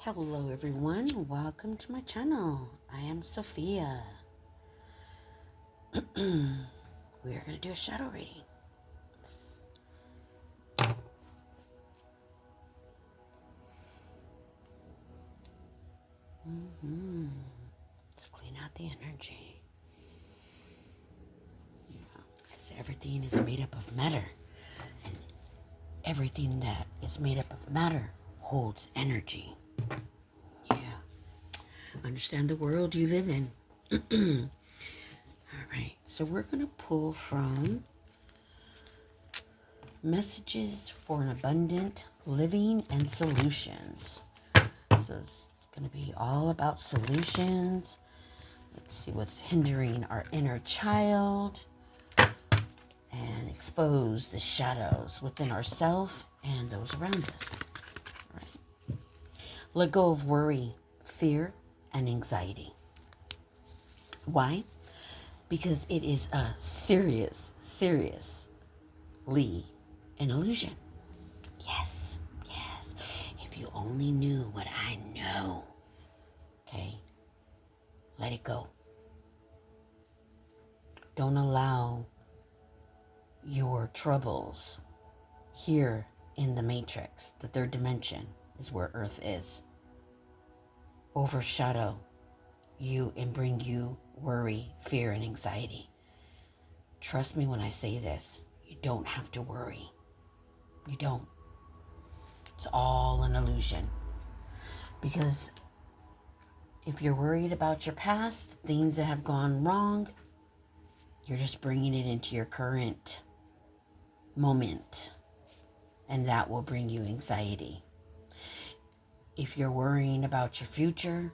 Hello everyone, welcome to my channel. I am Sophia. We are going to do a shadow reading. Let's clean out the energy. Because everything is made up of matter. And everything that is made up of matter holds energy. Understand the world you live in. All right, so we're going to pull from Messages for an Abundant Living and Solutions. So it's going to be all about solutions. Let's see what's hindering our inner child and expose the shadows within ourselves and those around us. All right. Let go of worry, fear, and anxiety. Why? Because it is a seriously an illusion. Yes. If you only knew what I know. Okay? Let it go. Don't allow your troubles here in the matrix, the third dimension is where Earth is, overshadow you and bring you worry, fear, and anxiety. Trust me when I say this. You don't have to worry. You don't. It's all an illusion. Because if you're worried about your past, things that have gone wrong, you're just bringing it into your current moment. And that will bring you anxiety. If you're worrying about your future,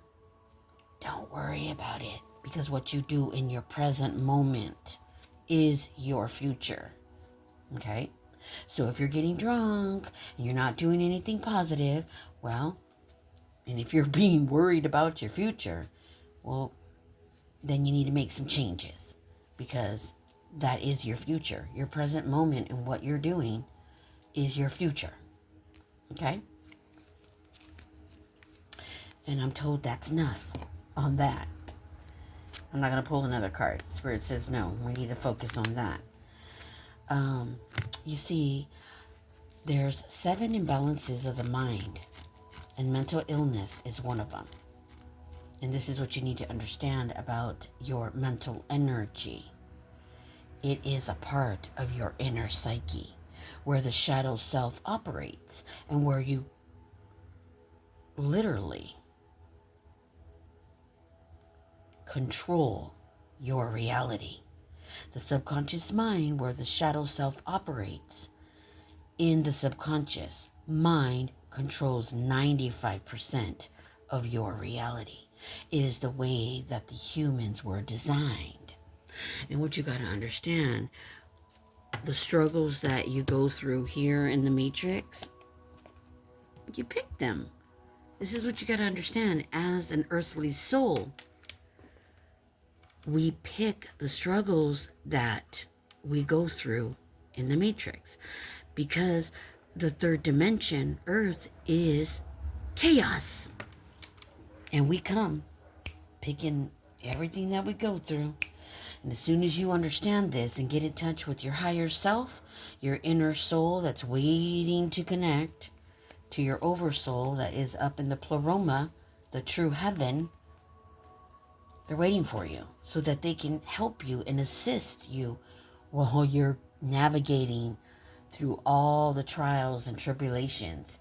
don't worry about it. Because what you do in your present moment is your future. Okay? So if you're getting drunk and you're not doing anything positive, well, and if you're being worried about your future, well, then you need to make some changes. Because that is your future. Your present moment and what you're doing is your future. Okay? And I'm told that's enough on that. I'm not going to pull another card. Spirit says no. We need to focus on that. You see, there's 7 imbalances of the mind. And mental illness is one of them. And this is what you need to understand about your mental energy. It is a part of your inner psyche, where the shadow self operates, and where you literally control your reality. The subconscious mind, where the shadow self operates, in the subconscious mind controls 95% of your reality. It is the way that the humans were designed. And what you got to understand, the struggles that you go through here in the matrix, you pick them. This is what you got to understand. As an earthly soul, we pick the struggles that we go through in the matrix, because the third dimension, Earth, is chaos. And we come picking everything that we go through. And as soon as you understand this and get in touch with your higher self, your inner soul that's waiting to connect to your oversoul that is up in the pleroma, the true heaven, they're waiting for you so that they can help you and assist you while you're navigating through all the trials and tribulations.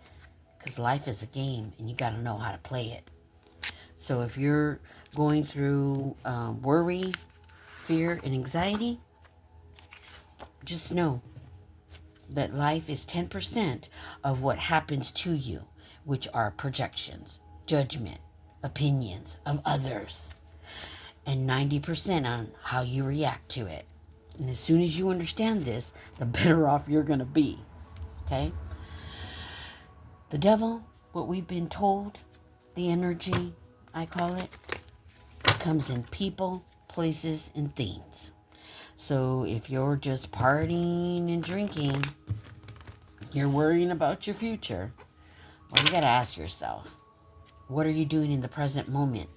Because life is a game and you got to know how to play it. So if you're going through worry, fear, and anxiety, just know that life is 10% of what happens to you, which are projections, judgment, opinions of others, and 90% on how you react to it. And as soon as you understand this, the better off you're going to be. Okay? The devil, what we've been told, the energy, I call it comes in people, places, and things. So if you're just partying and drinking, you're worrying about your future, well, you got to ask yourself, What are you doing in the present moment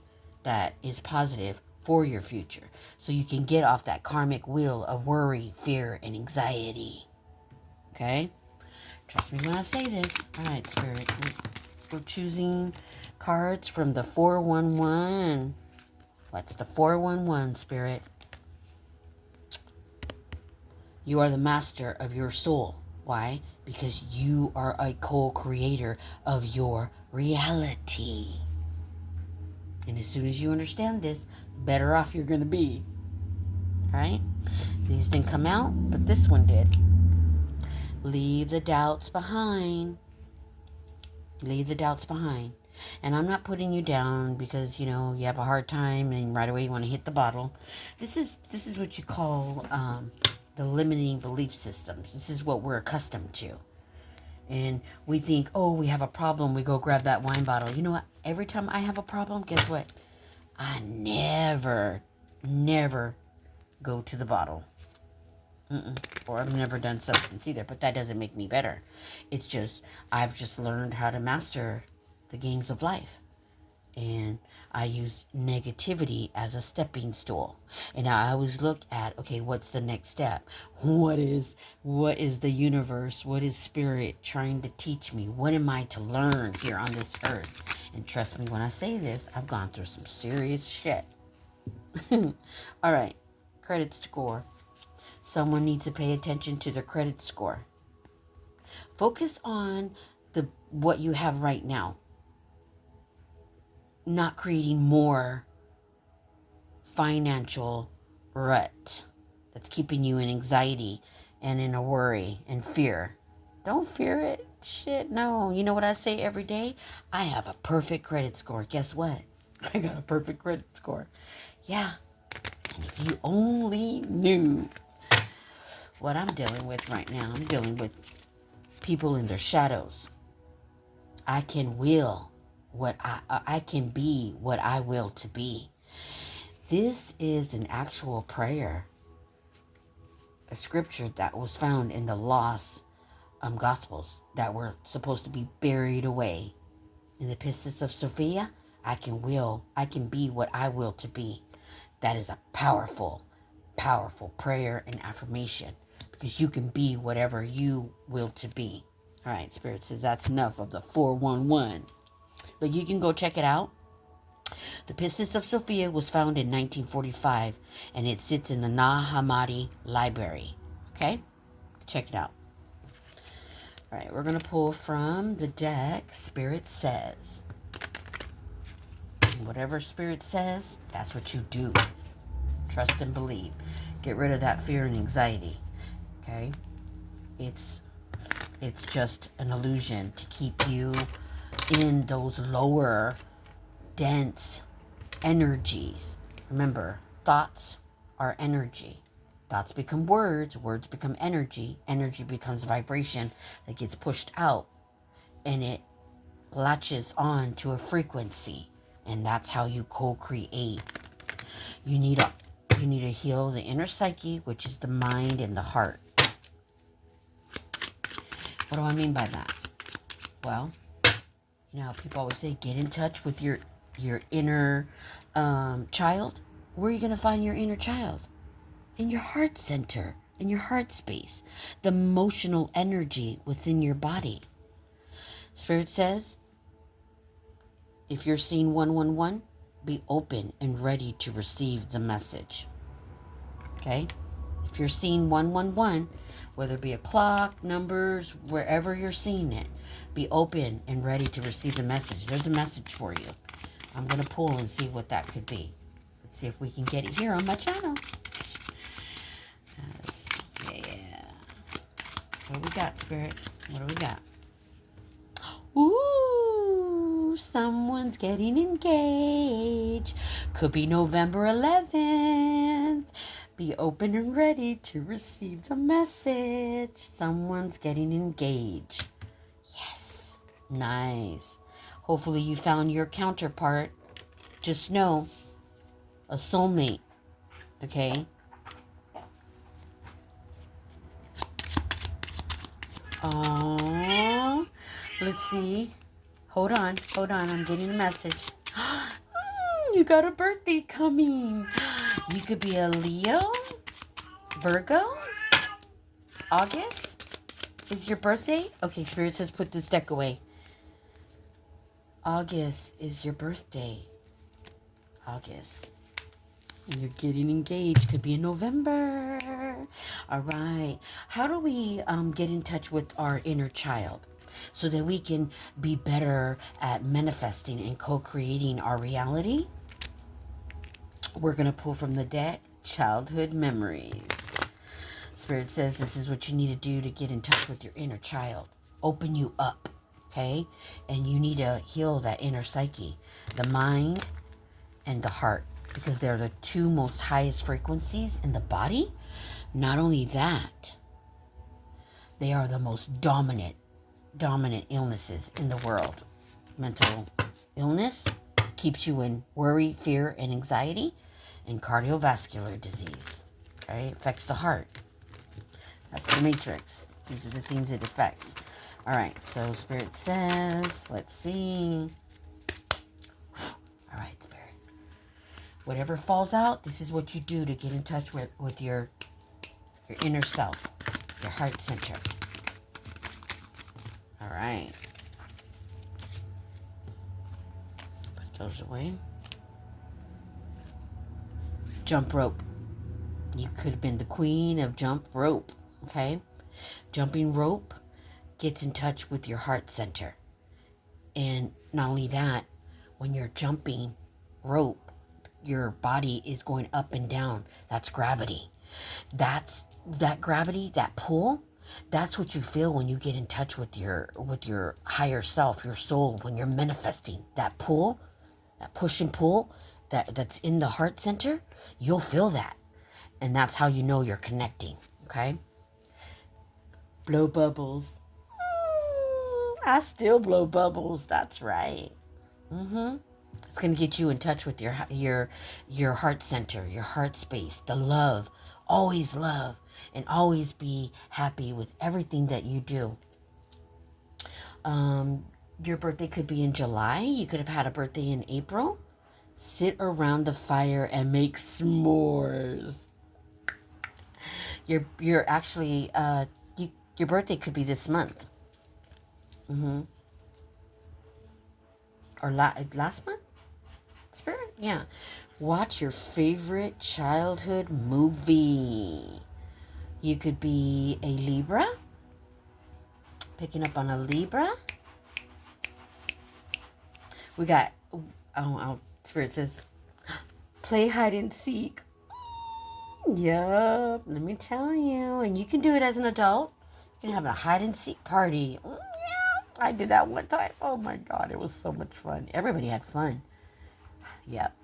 that is positive for your future? So you can get off that karmic wheel of worry, fear, and anxiety. Okay? Trust me when I say this. All right, Spirit. We're choosing cards from the 411. What's the 411, Spirit? You are the master of your soul. Why? Because you are a co-creator of your reality. And as soon as you understand this, better off you're going to be. All right? These didn't come out, but this one did. Leave the doubts behind. Leave the doubts behind. And I'm not putting you down because, you have a hard time and right away you want to hit the bottle. This is what you call the limiting belief systems. This is what we're accustomed to. And we think, oh, we have a problem. We go grab that wine bottle. You know what? Every time I have a problem, guess what? I never go to the bottle. Or I've never done substance either, but that doesn't make me better. It's just, I've just learned how to master the games of life. And I use negativity as a stepping stool. And I always look at, okay, what's the next step? What is the universe? What is spirit trying to teach me? What am I to learn here on this earth? And trust me when I say this, I've gone through some serious shit. All right, credit score. Someone needs to pay attention to their credit score. Focus on what you have right now. Not creating more financial rut that's keeping you in anxiety and in a worry and fear. Don't fear it. Shit, no. You know what I say every day? I have a perfect credit score. Guess what? I got a perfect credit score. Yeah. And if you only knew what I'm dealing with right now, I'm dealing with people in their shadows. I can will what I can be what I will to be. This is an actual prayer, a scripture that was found in the lost Gospels that were supposed to be buried away. In the Pistis of Sophia, I can be what I will to be. That is a powerful, powerful prayer and affirmation because you can be whatever you will to be. All right, Spirit says that's enough of the 411. But you can go check it out. The Pistis of Sophia was found in 1945, and it sits in the Nag Hammadi Library. Okay? Check it out. All right, we're going to pull from the deck, Spirit Says. And whatever Spirit says, that's what you do. Trust and believe. Get rid of that fear and anxiety. Okay? It's just an illusion to keep you in those lower, dense energies. Remember, thoughts are energy. Thoughts become words. Words become energy. Energy becomes vibration that gets pushed out. And it latches on to a frequency. And that's how you co-create. You need to heal the inner psyche, which is the mind and the heart. What do I mean by that? Well, you know how people always say, get in touch with your inner child. Where are you going to find your inner child? In your heart center, in your heart space, the emotional energy within your body. Spirit says, if you're seeing 111, be open and ready to receive the message. Okay? If you're seeing 111, whether it be a clock, numbers, wherever you're seeing it, be open and ready to receive the message. There's a message for you. I'm going to pull and see what that could be. Let's see if we can get it here on my channel. Yeah. What do we got, Spirit? What do we got? Ooh, someone's getting engaged. Could be November 11th. Be open and ready to receive the message. Someone's getting engaged. Yes. Nice. Hopefully you found your counterpart. Just know, a soulmate. Okay? Aww. Let's see. Hold on. I'm getting a message. You got a birthday coming. You could be a Leo, Virgo, August is your birthday. Okay, Spirit says put this deck away. August is your birthday. August. You're getting engaged. Could be in November. All right. How do we get in touch with our inner child so that we can be better at manifesting and co-creating our reality? We're going to pull from the deck, childhood memories. Spirit says this is what you need to do to get in touch with your inner child. Open you up, okay? And you need to heal that inner psyche, the mind and the heart, because they're the two most highest frequencies in the body. Not only that, they are the most dominant illnesses in the world. Mental illness keeps you in worry, fear, and anxiety, and cardiovascular disease. Okay, affects the heart. That's the matrix. These are the things it affects. All right, so Spirit says, let's see. All right, Spirit. Whatever falls out, this is what you do to get in touch with your inner self, your heart center. All right. Put those away. Jump rope. You could have been the queen of jump rope, okay? Jumping rope gets in touch with your heart center. And not only that, when you're jumping rope, your body is going up and down. That's gravity. That gravity, that pull, that's what you feel when you get in touch with your higher self, your soul, when you're manifesting. That pull, that push and pull that's in the heart center, you'll feel that. And that's how you know you're connecting, okay? Blow bubbles. I still blow bubbles, that's right. It's going to get you in touch with your heart center, your heart space, the love. Always love and always be happy with everything that you do. Your birthday could be in July. You could have had a birthday in April. Sit around the fire and make s'mores. You're actually your birthday could be this month. Or last month? Spirit? Yeah. Watch your favorite childhood movie. You could be a Libra. Picking up on a Libra. We got, Spirit says, play hide and seek. Yup, let me tell you. And you can do it as an adult. You can have a hide and seek party. Yeah, I did that one time. Oh my God, it was so much fun. Everybody had fun. Yep.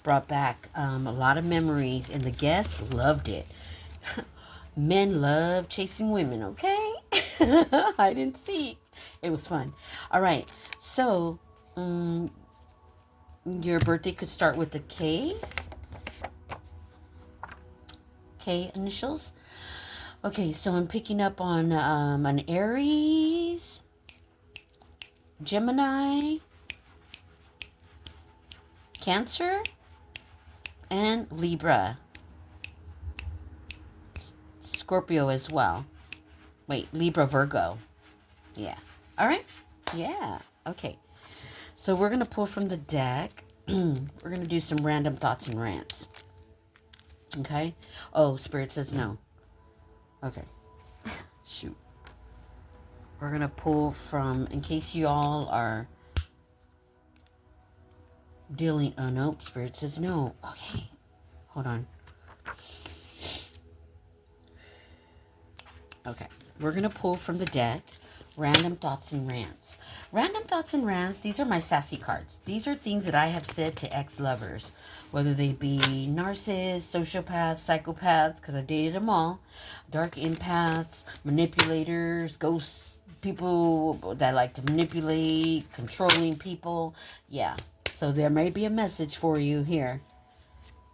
Brought back a lot of memories, and the guests loved it. Men love chasing women, okay? Hide and seek. It was fun. All right. So, your birthday could start with the K. K initials. Okay, so I'm picking up on an Aries, Gemini, Cancer, and Libra. Scorpio as well. Wait, Libra, Virgo. Yeah. All right. Yeah. Okay. So we're going to pull from the deck. We're going to do some random thoughts and rants. Okay. Oh, Spirit says no. Okay. Shoot. We're going to pull from, in case you all are dealing, oh no, Spirit says no. Okay. Hold on. Okay. We're going to pull from the deck random thoughts and rants. Random thoughts and rants, these are my sassy cards. These are things that I have said to ex-lovers, whether they be narcissists, sociopaths, psychopaths, because I've dated them all, dark empaths, manipulators, ghosts, people that like to manipulate, controlling people. Yeah. So there may be a message for you here.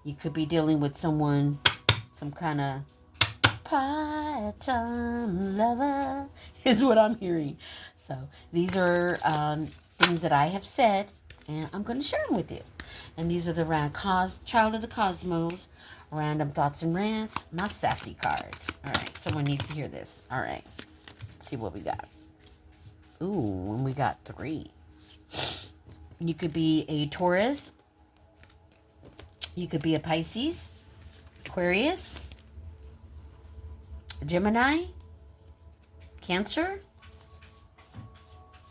You could be dealing with someone, some kind of part-time lover is what I'm hearing. So these are things that I have said, and I'm going to share them with you. And these are the Child of the Cosmos, Random Thoughts and Rants, my sassy cards. All right, someone needs to hear this. All right, let's see what we got. Ooh, and we got 3. You could be a Taurus. You could be a Pisces, Aquarius, Gemini, Cancer.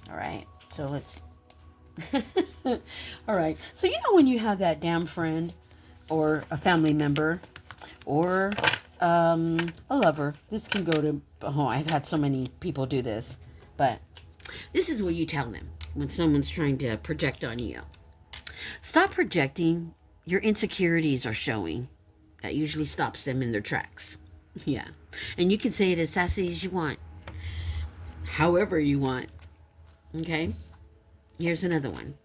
All right, so let's... All right, so you know when you have that damn friend or a family member or a lover. This can go to... Oh, I've had so many people do this. But this is what you tell them when someone's trying to project on you. Stop projecting. Your insecurities are showing. That usually stops them in their tracks. Yeah. And you can say it as sassy as you want. However you want. Okay? Here's another one.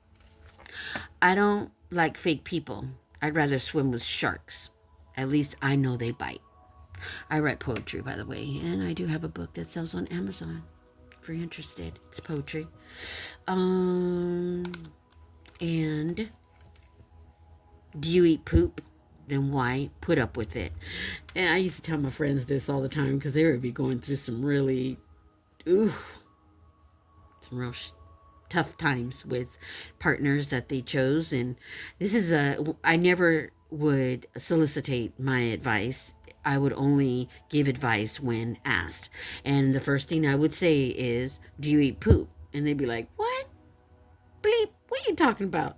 I don't like fake people. I'd rather swim with sharks. At least I know they bite. I write poetry, by the way, and I do have a book that sells on Amazon. If you're interested, it's poetry. And do you eat poop? Then why put up with it? And I used to tell my friends this all the time because they would be going through some really, some real tough times with partners that they chose. And this is I never would solicitate my advice. I would only give advice when asked. And the first thing I would say is, do you eat poop? And they'd be like, what? Bleep, what are you talking about?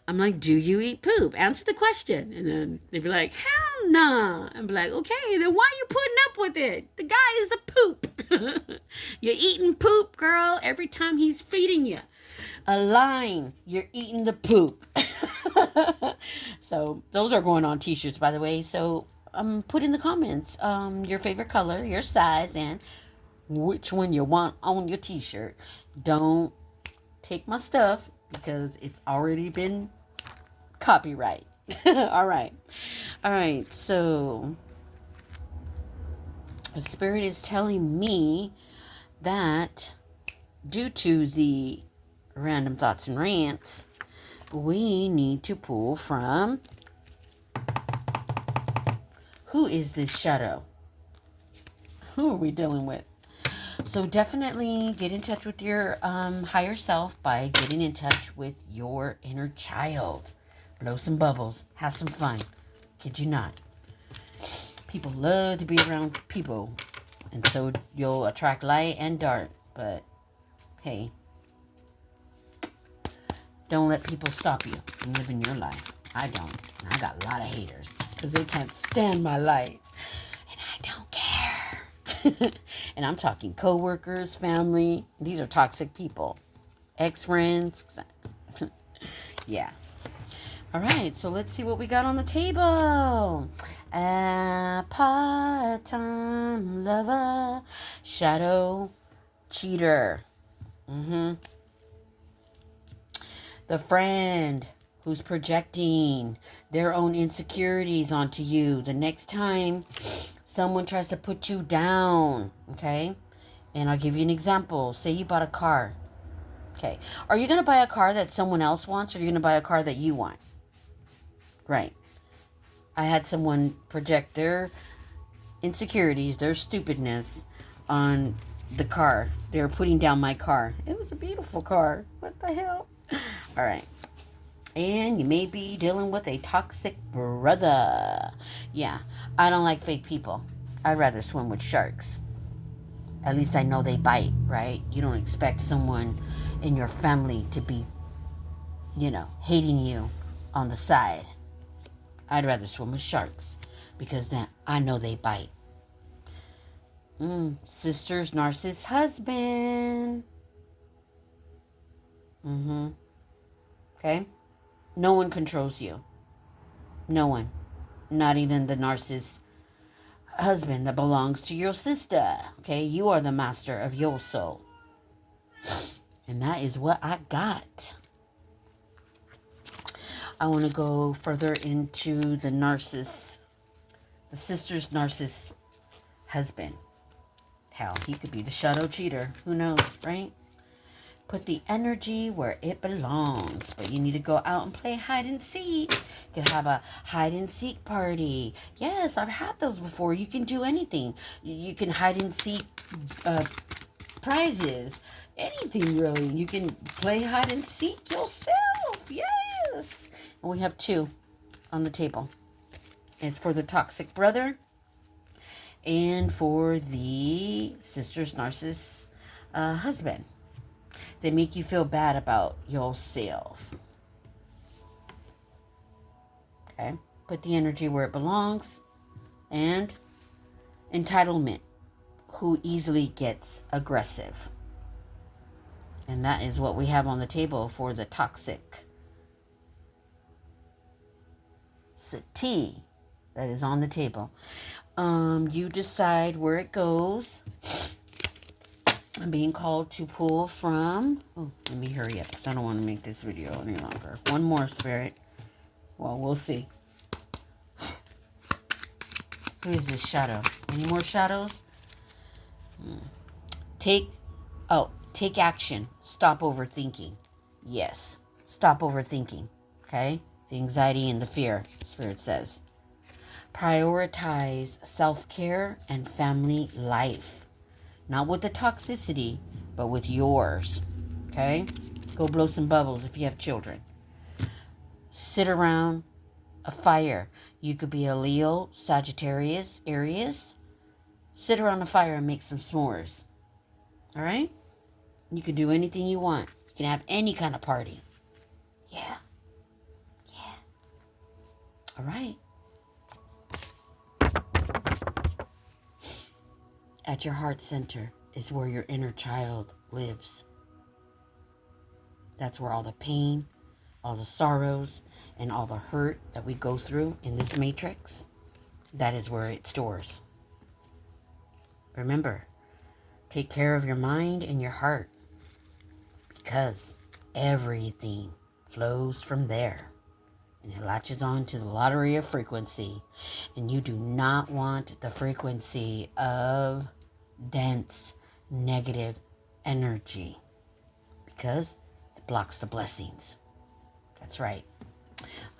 I'm like, do you eat poop? Answer the question. And then they'd be like, hell nah. I'd be like, okay, then why are you putting up with it? The guy is a poop. You're eating poop, girl, every time he's feeding you a line. You're eating the poop. So those are going on t-shirts, by the way. So put in the comments your favorite color, your size, and which one you want on your t-shirt. Don't take my stuff because it's already been copyright. All right. So the spirit is telling me that due to the random thoughts and rants, we need to pull from... Who is this shadow? Who are we dealing with? So definitely get in touch with your higher self by getting in touch with your inner child. Blow some bubbles. Have some fun. Kid you not. People love to be around people. And so you'll attract light and dark. But hey, don't let people stop you from living your life. I don't. I got a lot of haters because they can't stand my light. And I don't care. And I'm talking coworkers, family. These are toxic people. Ex-friends. Yeah. All right, so let's see what we got on the table. Part-time lover. Shadow cheater. The friend who's projecting their own insecurities onto you. The next time someone tries to put you down, okay? And I'll give you an example. Say you bought a car. Okay. Are you going to buy a car that someone else wants, or are you going to buy a car that you want? Right. I had someone project their insecurities, their stupidness on the car. They were putting down my car. It was a beautiful car. What the hell? All right. And you may be dealing with a toxic brother. Yeah. I don't like fake people. I'd rather swim with sharks. At least I know they bite, right? You don't expect someone in your family to be, hating you on the side. I'd rather swim with sharks because then I know they bite. Sister's narcissist husband. Okay? No one controls you. No one. Not even the narcissist husband that belongs to your sister. Okay? You are the master of your soul. And that is what I got. I want to go further into the sister's narcissist husband. Hell, he could be the shadow cheater. Who knows, right? Put the energy where it belongs. But you need to go out and play hide and seek. You can have a hide and seek party. Yes, I've had those before. You can do anything. You can hide and seek prizes. Anything really. You can play hide and seek yourself. Yes. And we have 2 on the table. It's for the toxic brother and for the sister's narcissist husband. They make you feel bad about yourself. Okay? Put the energy where it belongs. And entitlement, who easily gets aggressive. And that is what we have on the table for the toxic tea that is on the table. You decide where it goes. I'm being called to pull from... Oh, let me hurry up because I don't want to make this video any longer. One more, Spirit. Well, we'll see. Who is this shadow? Any more shadows? Take action. Stop overthinking. Yes. Stop overthinking. Okay? The anxiety and the fear, Spirit says. Prioritize self-care and family life. Not with the toxicity, but with yours. Okay? Go blow some bubbles if you have children. Sit around a fire. You could be a Leo, Sagittarius, Aries. Sit around a fire and make some s'mores. All right? You can do anything you want. You can have any kind of party. Yeah. Yeah. All right. At your heart center is where your inner child lives. That's where all the pain, all the sorrows, and all the hurt that we go through in this matrix, that is where it stores. Remember, take care of your mind and your heart, because everything flows from there. And it latches on to the lottery of frequency. And you do not want the frequency of dense, negative energy, because it blocks the blessings. That's right.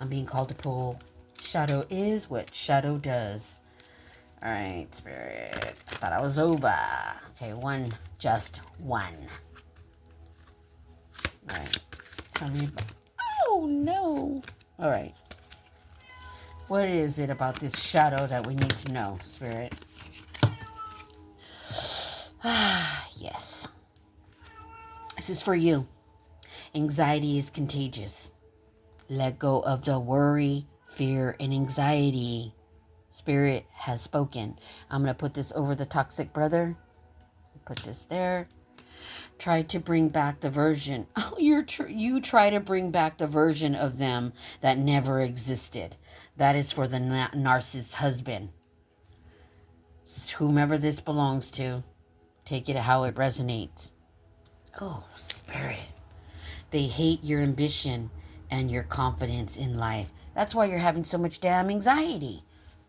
I'm being called to pull. Shadow is what shadow does. All right, Spirit. I thought I was over. Okay, just one. All right. Tell me about... Oh, no. All right. What is it about this shadow that we need to know, Spirit? Yes. This is for you. Anxiety is contagious. Let go of the worry, fear, and anxiety. Spirit has spoken. I'm going to put this over the toxic brother. Put this there. Try to bring back the version. Oh, you try to bring back the version of them that never existed. That is for the narcissist husband. Whomever this belongs to, take it how it resonates. Oh, Spirit. They hate your ambition and your confidence in life. That's why you're having so much damn anxiety.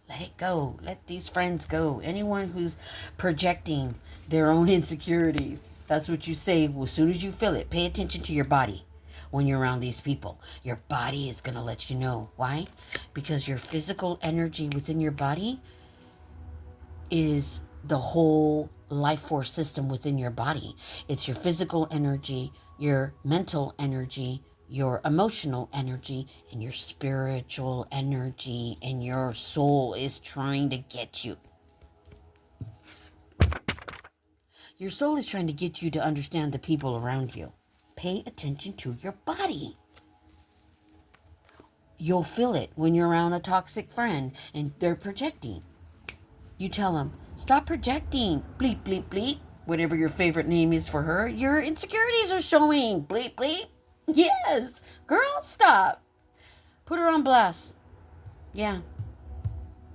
Let it go. Let these friends go. Anyone who's projecting their own insecurities, that's what you say as soon as you feel it. Pay attention to your body when you're around these people. Your body is going to let you know. Why? Because your physical energy within your body is the whole life force system within your body. It's your physical energy, your mental energy, your emotional energy, and your spiritual energy, and your soul is trying to get you. Your soul is trying to get you to understand the people around you. Pay attention to your body. You'll feel it when you're around a toxic friend and they're projecting. You tell them, stop projecting, bleep, bleep, bleep. Whatever your favorite name is for her, your insecurities are showing, bleep, bleep. Yes, girl, stop. Put her on blast. Yeah.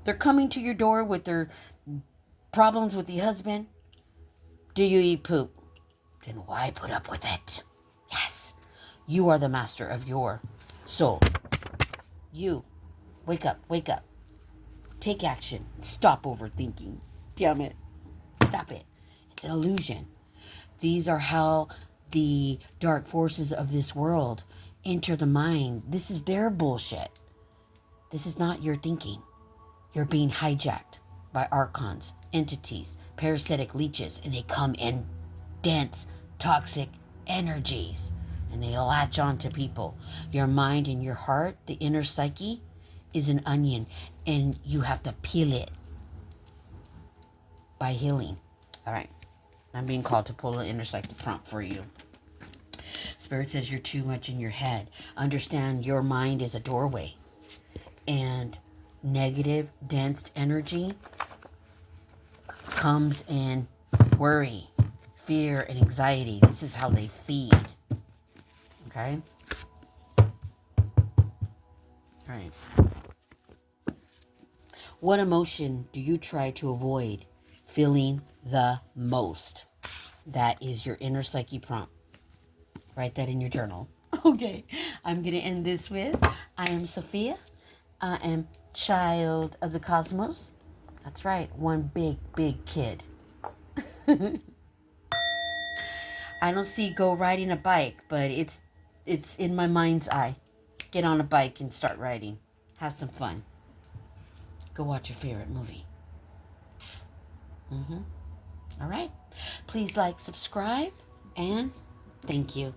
They're coming to your door with their problems with the husband. Do you eat poop? Then why put up with it? Yes. You are the master of your soul. You. Wake up, wake up. Take action. Stop overthinking. Damn it. Stop it. It's an illusion. These are how the dark forces of this world enter the mind. This is their bullshit. This is not your thinking. You're being hijacked by archons, entities, parasitic leeches, and they come in dense, toxic energies, and they latch on to people. Your mind and your heart, the inner psyche, is an onion, and you have to peel it by healing. All right. I'm being called to pull an inner psyche prompt for you. Spirit says you're too much in your head. Understand your mind is a doorway. And negative, dense energy comes in worry, fear, and anxiety. This is how they feed. Okay? All right. What emotion do you try to avoid feeling the most? That is your inner psyche prompt. Write that in your journal. Okay. I'm going to end this with, I am Sophia. I am child of the cosmos. That's right. One big, big kid. I don't see go riding a bike, but it's in my mind's eye. Get on a bike and start riding. Have some fun. Go watch your favorite movie. All right. Please like, subscribe, and thank you.